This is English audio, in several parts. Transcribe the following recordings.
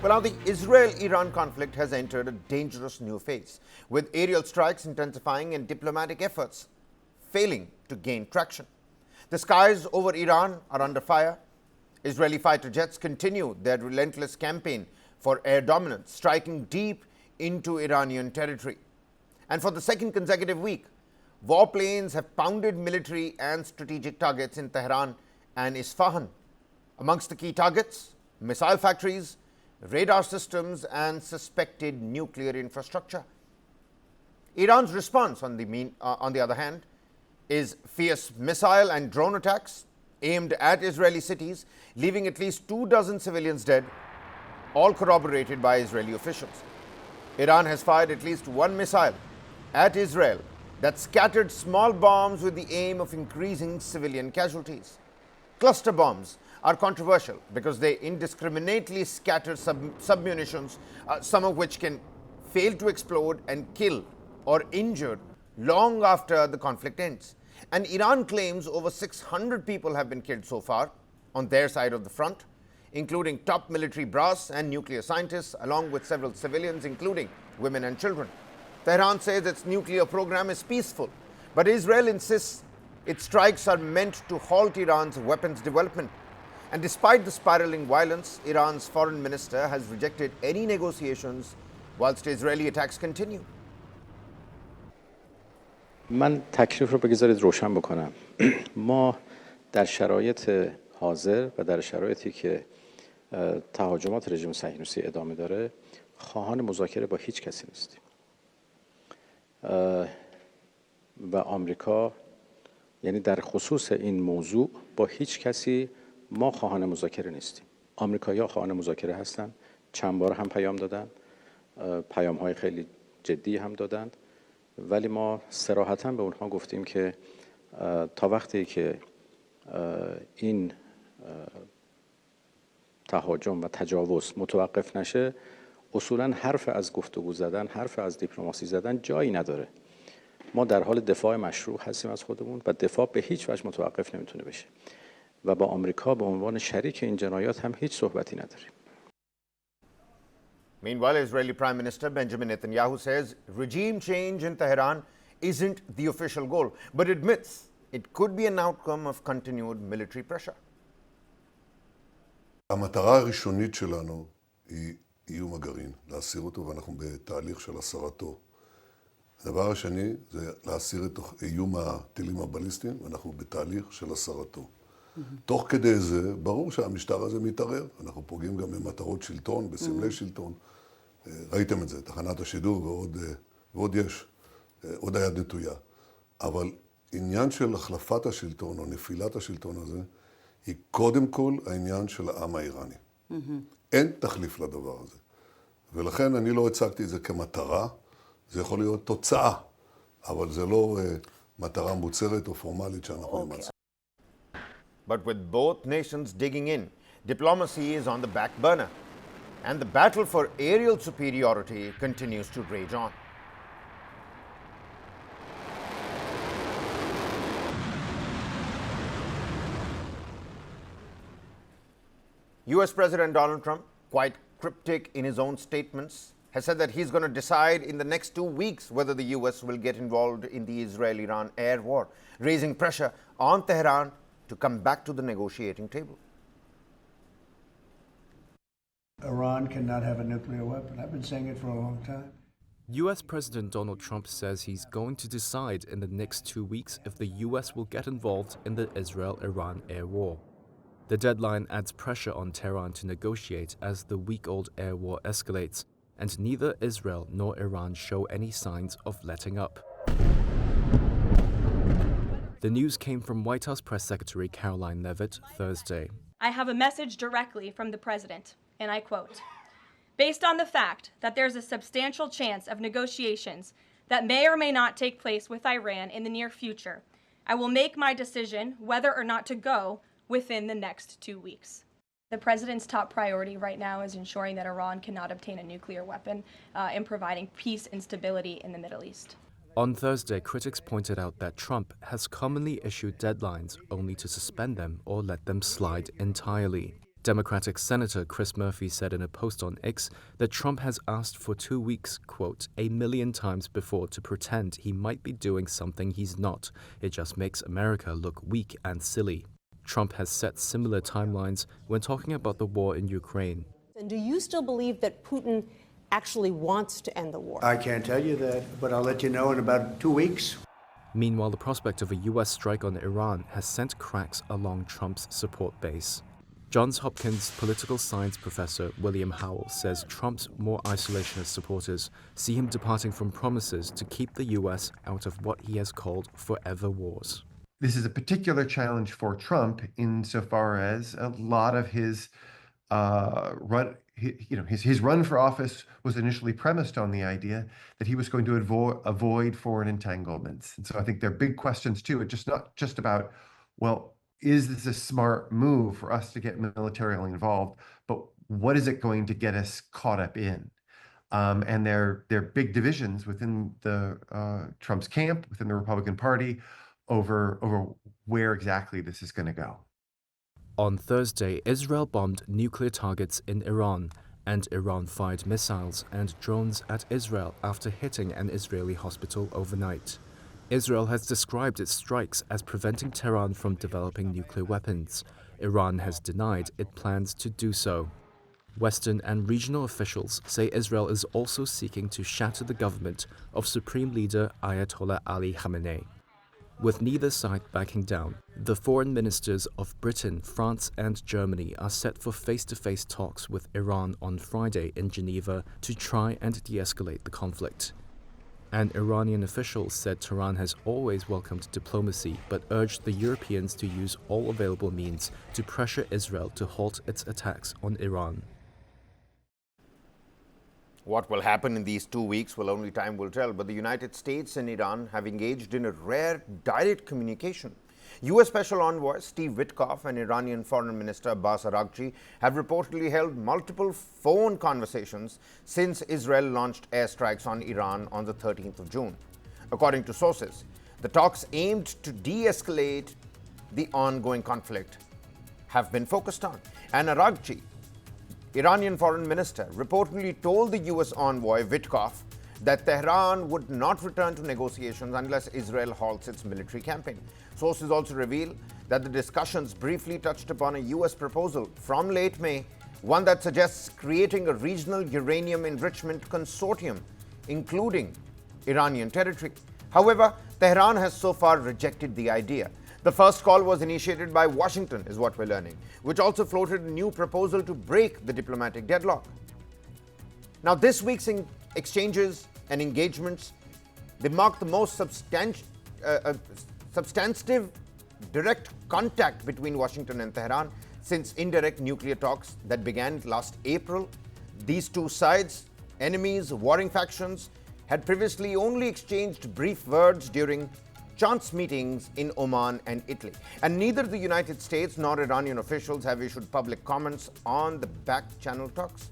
Well, now the Israel-Iran conflict has entered a dangerous new phase, with aerial strikes intensifying and diplomatic efforts failing to gain traction. The skies over Iran are under fire. Israeli fighter jets continue their relentless campaign for air dominance, striking deep into Iranian territory. And for the second consecutive week, warplanes have pounded military and strategic targets in Tehran and Isfahan. Amongst the key targets, missile factories, radar systems and suspected nuclear infrastructure. Iran's response, on the other hand, is fierce missile and drone attacks aimed at Israeli cities, leaving at least 24 civilians dead, all corroborated by Israeli officials. Iran has fired at least one missile at Israel that scattered small bombs with the aim of increasing civilian casualties. Cluster bombs are controversial because they indiscriminately scatter submunitions, some of which can fail to explode and kill or injure long after the conflict ends. And Iran claims over 600 people have been killed so far on their side of the front, including top military brass and nuclear scientists, along with several civilians, including women and children. Tehran says its nuclear program is peaceful, but Israel insists its strikes are meant to halt Iran's weapons development. And despite the spiraling violence, Iran's foreign minister has rejected any negotiations whilst Israeli attacks continue. من تکلیف رو بگذارید روشن بکنم. ما در شرایط حاضر و در شرایطی که تهاجمات رژیم صهیونیستی ادامه داره خواهان مذاکره با هیچ کسی نیستیم. و آمریکا یعنی در خصوص این موضوع با هیچ کسی ما خواهان مذاکره نیستیم. آمریکایی‌ها خواهان مذاکره هستند. چند بار هم پیام دادن. پیام‌های خیلی جدی هم دادند. ولی ما صراحتاً به اونها گفتیم که تا وقتی که این تهاجم و تجاوز متوقف نشه اصولاً حرف از گفتگو زدن، حرف از دیپلماسی زدن جایی نداره. ما در حال دفاع مشروع هستیم از خودمون و دفاع به هیچ وجه متوقف نمیتونه بشه. و با آمریکا به عنوان شریک این جنایات هم هیچ صحبتی نداریم. Meanwhile, Israeli Prime Minister Benjamin Netanyahu says regime change in Tehran isn't the official goal, but admits it could be an outcome of continued military pressure. המטרה הראשונית שלנו היא איום הגרעין, להסיר אותו, ואנחנו בתהליך של הסרתו. הדבר השני זה להסיר את איום הטילים הבליסטיים, ואנחנו בתהליך של הסרתו. תוך כדי זה, ברור שהמשטר הזה מתערער. אנחנו פוגעים גם במטרות שלטון, בסמלי שלטון. ראיתם את זה, תחנת השידור ועוד יש, עוד היד נטויה. אבל עניין של החלפת השלטון או נפילת השלטון הזה, היא קודם כל העניין של העם האיראני. אין תחליף לדבר הזה. ולכן אני לא הצגתי את זה כמטרה, זה יכול להיות תוצאה, אבל זה לא מטרה מוצהרת או פורמלית שאנחנו נמצאים. But with both nations digging in, diplomacy is on the back burner, and the battle for aerial superiority continues to rage on. US President Donald Trump, quite cryptic in his own statements, has said that he's going to decide in the next 2 weeks whether the US will get involved in the Israel-Iran air war, raising pressure on Tehran to come back to the negotiating table. Iran cannot have a nuclear weapon. I've been saying it for a long time. US President Donald Trump says he's going to decide in the next 2 weeks if the US will get involved in the Israel-Iran air war. The deadline adds pressure on Tehran to negotiate as the week-old air war escalates, and neither Israel nor Iran show any signs of letting up. The news came from White House Press Secretary Caroline Leavitt Thursday. I have a message directly from the President, and I quote, "Based on the fact that there's a substantial chance of negotiations that may or may not take place with Iran in the near future, I will make my decision whether or not to go within the next 2 weeks." The President's top priority right now is ensuring that Iran cannot obtain a nuclear weapon and providing peace and stability in the Middle East. On Thursday, critics pointed out that Trump has commonly issued deadlines only to suspend them or let them slide entirely. Democratic Senator Chris Murphy said in a post on X that Trump has asked for 2 weeks, quote, 1,000,000 times before to pretend he might be doing something he's not. It just makes America look weak and silly. Trump has set similar timelines when talking about the war in Ukraine. And do you still believe that Putin actually wants to end the war? I can't tell you that, but I'll let you know in about 2 weeks. Meanwhile, the prospect of a U.S. strike on Iran has sent cracks along Trump's support base. Johns Hopkins political science professor William Howell says Trump's more isolationist supporters see him departing from promises to keep the U.S. out of what he has called forever wars. This is a particular challenge for Trump insofar as a lot of his his run for office was initially premised on the idea that he was going to avoid foreign entanglements. And so I think there are big questions too. It's just not just about, well, is this a smart move for us to get militarily involved, but what is it going to get us caught up in? And there are big divisions within the Trump's camp, within the Republican Party, over where exactly this is going to go. On Thursday, Israel bombed nuclear targets in Iran, and Iran fired missiles and drones at Israel after hitting an Israeli hospital overnight. Israel has described its strikes as preventing Tehran from developing nuclear weapons. Iran has denied it plans to do so. Western and regional officials say Israel is also seeking to shatter the government of Supreme Leader Ayatollah Ali Khamenei. With neither side backing down, the foreign ministers of Britain, France and Germany are set for face-to-face talks with Iran on Friday in Geneva to try and de-escalate the conflict. An Iranian official said Tehran has always welcomed diplomacy but urged the Europeans to use all available means to pressure Israel to halt its attacks on Iran. What will happen in these 2 weeks, well, only time will tell. But the United States and Iran have engaged in a rare direct communication. U.S. Special Envoy Steve Witkoff and Iranian Foreign Minister Abbas Araghchi have reportedly held multiple phone conversations since Israel launched airstrikes on Iran on the 13th of June. According to sources, the talks aimed to de-escalate the ongoing conflict have been focused on. And Araghchi, Iranian foreign minister, reportedly told the U.S. envoy Witkoff that Tehran would not return to negotiations unless Israel halts its military campaign. Sources also reveal that the discussions briefly touched upon a U.S. proposal from late May, one that suggests creating a regional uranium enrichment consortium, including Iranian territory. However, Tehran has so far rejected the idea. The first call was initiated by Washington, is what we're learning, which also floated a new proposal to break the diplomatic deadlock. Now, this week's exchanges and engagements, they mark the most substantive direct contact between Washington and Tehran since indirect nuclear talks that began last April. These two sides, enemies, warring factions, had previously only exchanged brief words during chance meetings in Oman and Italy. And neither the United States nor Iranian officials have issued public comments on the back-channel talks.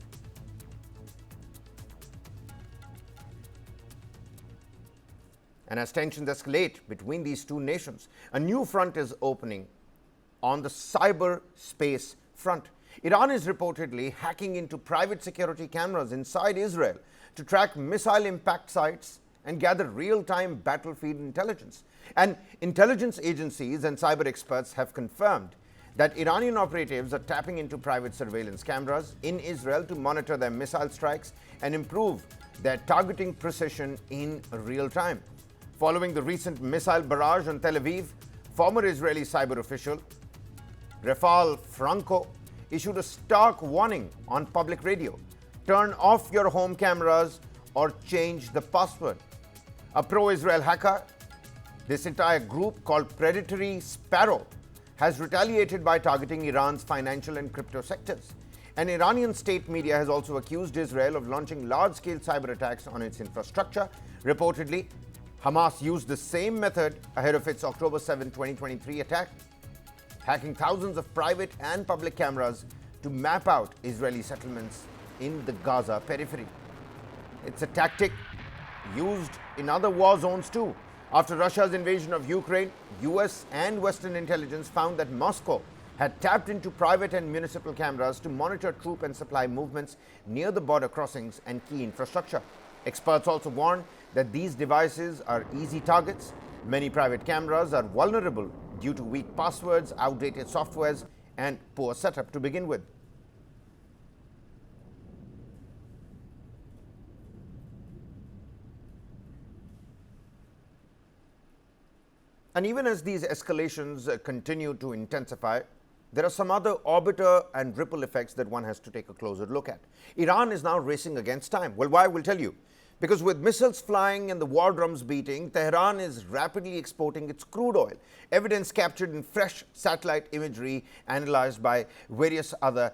And as tensions escalate between these two nations, a new front is opening on the cyberspace front. Iran is reportedly hacking into private security cameras inside Israel to track missile impact sites and gather real-time battlefield intelligence. And intelligence agencies and cyber experts have confirmed that Iranian operatives are tapping into private surveillance cameras in Israel to monitor their missile strikes and improve their targeting precision in real time. Following the recent missile barrage on Tel Aviv, former Israeli cyber official Rafal Franco issued a stark warning on public radio: turn off your home cameras or change the password. A pro-Israel hacker, this entire group called Predatory Sparrow, has retaliated by targeting Iran's financial and crypto sectors. An Iranian state media has also accused Israel of launching large-scale cyber attacks on its infrastructure. Reportedly, Hamas used the same method ahead of its October 7, 2023 attack, hacking thousands of private and public cameras to map out Israeli settlements in the Gaza periphery. It's a tactic used in other war zones too. After Russia's invasion of Ukraine, US and Western intelligence found that Moscow had tapped into private and municipal cameras to monitor troop and supply movements near the border crossings and key infrastructure. Experts also warn that these devices are easy targets. Many private cameras are vulnerable due to weak passwords, outdated softwares, and poor setup to begin with. And even as these escalations continue to intensify, there are some other orbiter and ripple effects that one has to take a closer look at. Iran is now racing against time. Well, why? We'll tell you. Because with missiles flying and the war drums beating, Tehran is rapidly exporting its crude oil. Evidence captured in fresh satellite imagery analyzed by various other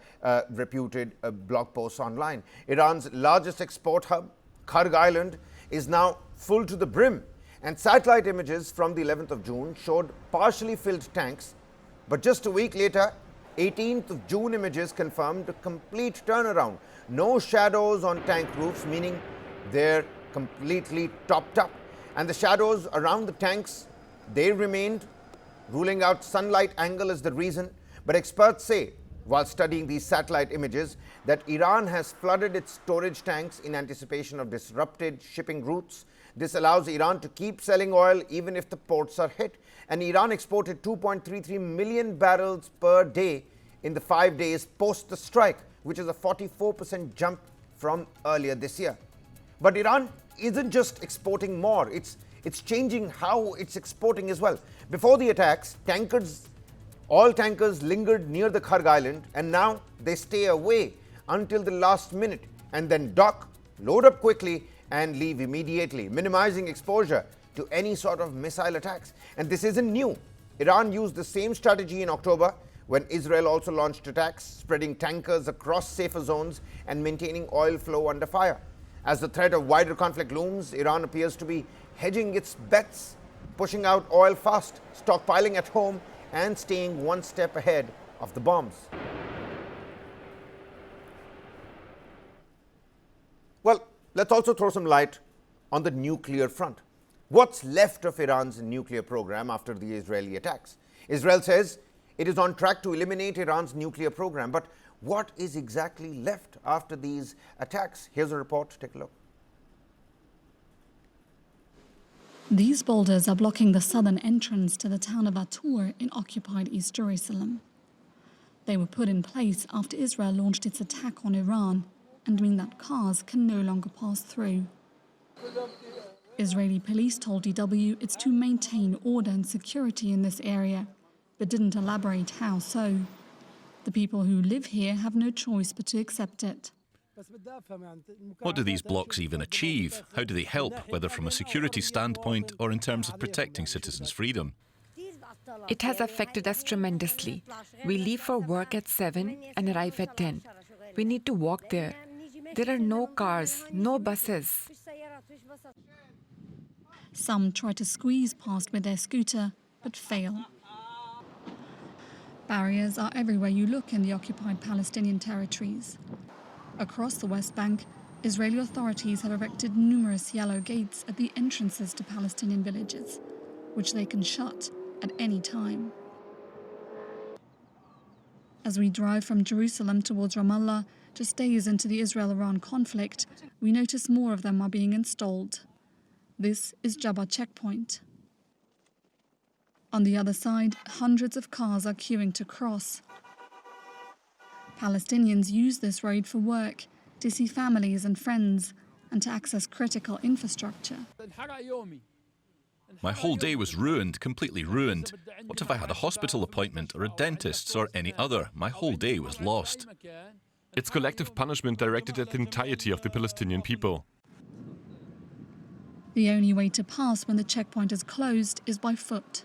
reputed blog posts online. Iran's largest export hub, Kharg Island, is now full to the brim. And satellite images from the 11th of June showed partially filled tanks. But just a week later, 18th of June images confirmed a complete turnaround. No shadows on tank roofs, meaning they're completely topped up. And the shadows around the tanks, they remained, ruling out sunlight angle as the reason. But experts say, while studying these satellite images, that Iran has flooded its storage tanks in anticipation of disrupted shipping routes. This allows Iran to keep selling oil even if the ports are hit. And Iran exported 2.33 million barrels per day in the 5 days post the strike, which is a 44% jump from earlier this year. But Iran isn't just exporting more, it's changing how it's exporting as well. Before the attacks, oil tankers lingered near the Kharg Island, and now they stay away until the last minute and then dock, load up quickly, and leave immediately, minimizing exposure to any sort of missile attacks. And this isn't new. Iran used the same strategy in October when Israel also launched attacks, spreading tankers across safer zones and maintaining oil flow under fire. As the threat of wider conflict looms, Iran appears to be hedging its bets, pushing out oil fast, stockpiling at home, and staying one step ahead of the bombs. Well, let's also throw some light on the nuclear front. What's left of Iran's nuclear program after the Israeli attacks? Israel says it is on track to eliminate Iran's nuclear program, but what is exactly left after these attacks? Here's a report. Take a look. These boulders are blocking the southern entrance to the town of Atur in occupied East Jerusalem. They were put in place after Israel launched its attack on Iran and mean that cars can no longer pass through. Israeli police told DW it's to maintain order and security in this area, but didn't elaborate how so. The people who live here have no choice but to accept it. What do these blocks even achieve? How do they help, whether from a security standpoint or in terms of protecting citizens' freedom? It has affected us tremendously. We leave for work at 7 and arrive at 10. We need to walk there. There are no cars, no buses. Some try to squeeze past with their scooter, but fail. Barriers are everywhere you look in the occupied Palestinian territories. Across the West Bank, Israeli authorities have erected numerous yellow gates at the entrances to Palestinian villages, which they can shut at any time. As we drive from Jerusalem towards Ramallah, just days into the Israel-Iran conflict, we notice more of them are being installed. This is Jabba checkpoint. On the other side, hundreds of cars are queuing to cross. Palestinians use this road for work, to see families and friends, and to access critical infrastructure. My whole day was ruined, completely ruined. What if I had a hospital appointment or a dentist's or any other? My whole day was lost. It's collective punishment directed at the entirety of the Palestinian people. The only way to pass when the checkpoint is closed is by foot.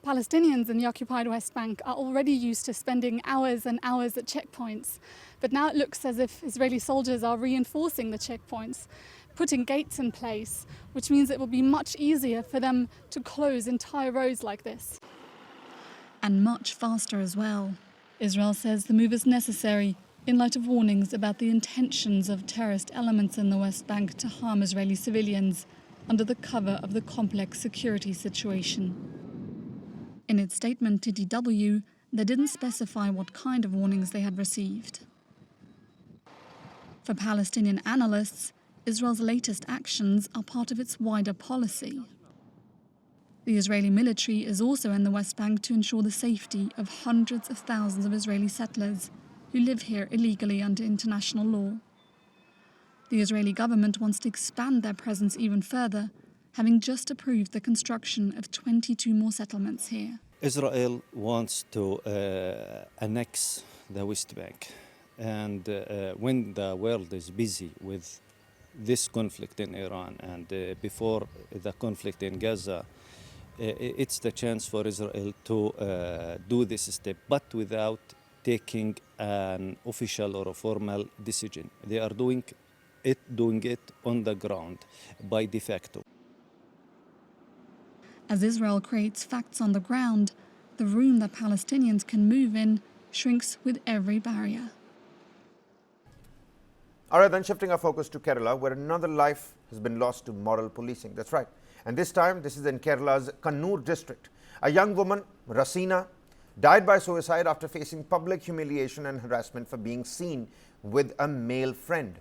Palestinians in the occupied West Bank are already used to spending hours and hours at checkpoints. But now it looks as if Israeli soldiers are reinforcing the checkpoints, putting gates in place, which means it will be much easier for them to close entire roads like this. And much faster as well. Israel says the move is necessary in light of warnings about the intentions of terrorist elements in the West Bank to harm Israeli civilians under the cover of the complex security situation. In its statement to DW, They didn't specify what kind of warnings they had received. For Palestinian analysts, Israel's latest actions are part of its wider policy. The Israeli military is also in the West Bank to ensure the safety of hundreds of thousands of Israeli settlers who live here illegally under international law. The Israeli government wants to expand their presence even further, having just approved the construction of 22 more settlements here. Israel wants to annex the West Bank. And when the world is busy with this conflict in Iran and before the conflict in Gaza, it's the chance for Israel to do this step, but without taking an official or a formal decision. They are doing it on the ground by de facto. As Israel creates facts on the ground, the room that Palestinians can move in shrinks with every barrier. All right, then shifting our focus to Kerala, where another life has been lost to moral policing. That's right. And this time, this is in Kerala's Kannur district. A young woman, Rasina, died by suicide after facing public humiliation and harassment for being seen with a male friend.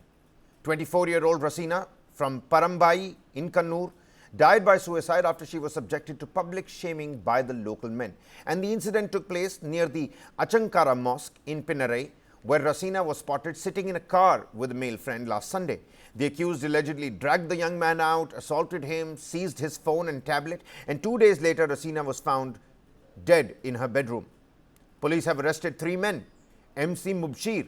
24-year-old Rasina from Parambai in Kannur died by suicide after she was subjected to public shaming by the local men. And the incident took place near the Achankara Mosque in Pinnarai, where Rasina was spotted sitting in a car with a male friend last Sunday. The accused allegedly dragged the young man out, assaulted him, seized his phone and tablet, and 2 days later, Rasina was found dead in her bedroom. Police have arrested 3 men, MC Mubshir,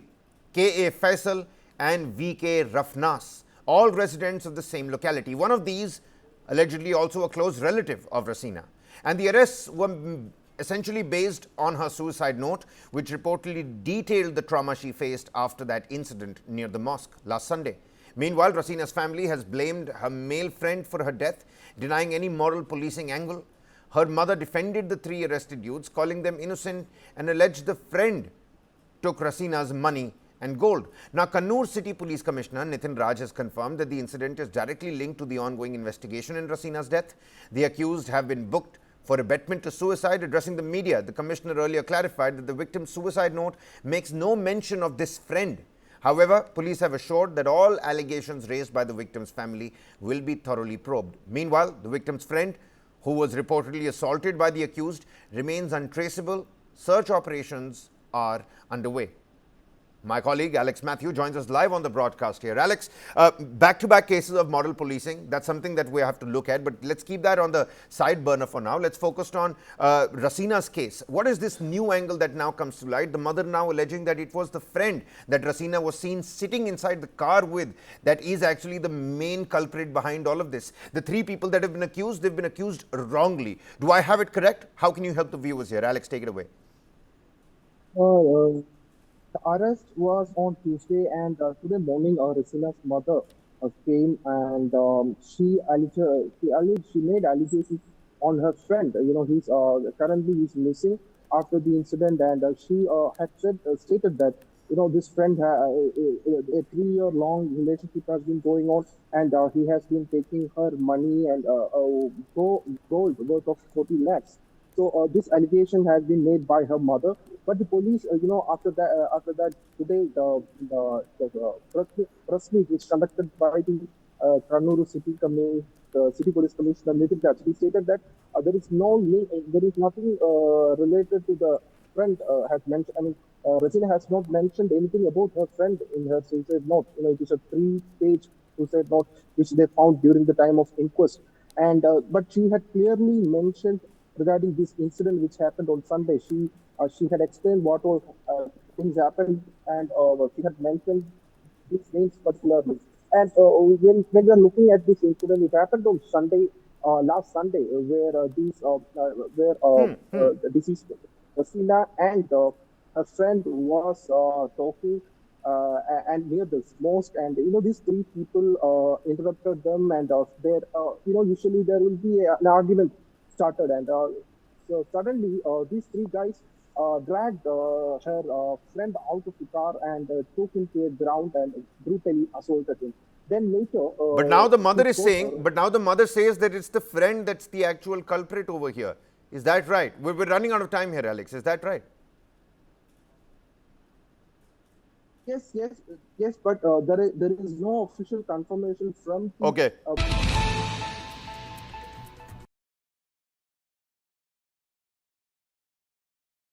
K.A. Faisal and V.K. Rafnas, all residents of the same locality. One of these allegedly also a close relative of Rasina. And the arrests were essentially based on her suicide note, which reportedly detailed the trauma she faced after that incident near the mosque last Sunday. Meanwhile, Rasina's family has blamed her male friend for her death, denying any moral policing angle. Her mother defended the 3 arrested youths, calling them innocent, and alleged the friend took Rasina's money and gold. Now, Kannur City Police Commissioner Nitin Raj has confirmed that the incident is directly linked to the ongoing investigation in Rasina's death. The accused have been booked for abetment to suicide. Addressing the media, the commissioner earlier clarified that the victim's suicide note makes no mention of this friend. However, police have assured that all allegations raised by the victim's family will be thoroughly probed. Meanwhile, the victim's friend, who was reportedly assaulted by the accused, remains untraceable. Search operations are underway. My colleague Alex Matthew joins us live on the broadcast here. Alex, back-to-back cases of moral policing, that's something that we have to look at, but let's keep that on the side burner for now. Let's focus on Rasina's case. What is this new angle that now comes to light? The mother now alleging that it was the friend that Rasina was seen sitting inside the car with that is actually the main culprit behind all of this. The 3 people that have been accused, they've been accused wrongly. Do I have it correct? How can you help the viewers here? Alex, take it away. The arrest was on Tuesday, and today morning, Rasina's mother came and she made allegations on her friend. He's currently missing after the incident, and she had stated that this friend a 3-year-long relationship has been going on, and he has been taking her money and gold worth of 40 lakhs. So this allegation has been made by her mother, but the police, after that, today the press meet which conducted by the Kannur City Police Commissioner Nitin Raj, he stated that there is nothing related to the friend has mentioned. I mean, Rasina has not mentioned anything about her friend in her suicide note. It is a 3-page suicide note which they found during the time of inquest, and but she had clearly mentioned regarding this incident which happened on Sunday. She had explained what all things happened, and she had mentioned these names particularly. And when we are looking at this incident, it happened on Sunday, last Sunday, where the deceased Rasina and her friend was talking and near this mosque, and these 3 people interrupted them, and there usually there will be an argument started, and so suddenly these 3 guys dragged her friend out of the car and took him to a ground and brutally assaulted him. Then later, but now the mother is saying, says that it's the friend that's the actual culprit over here. Is that right? We're running out of time here, Alex. Is that right? Yes, but there is no official confirmation from the, Okay.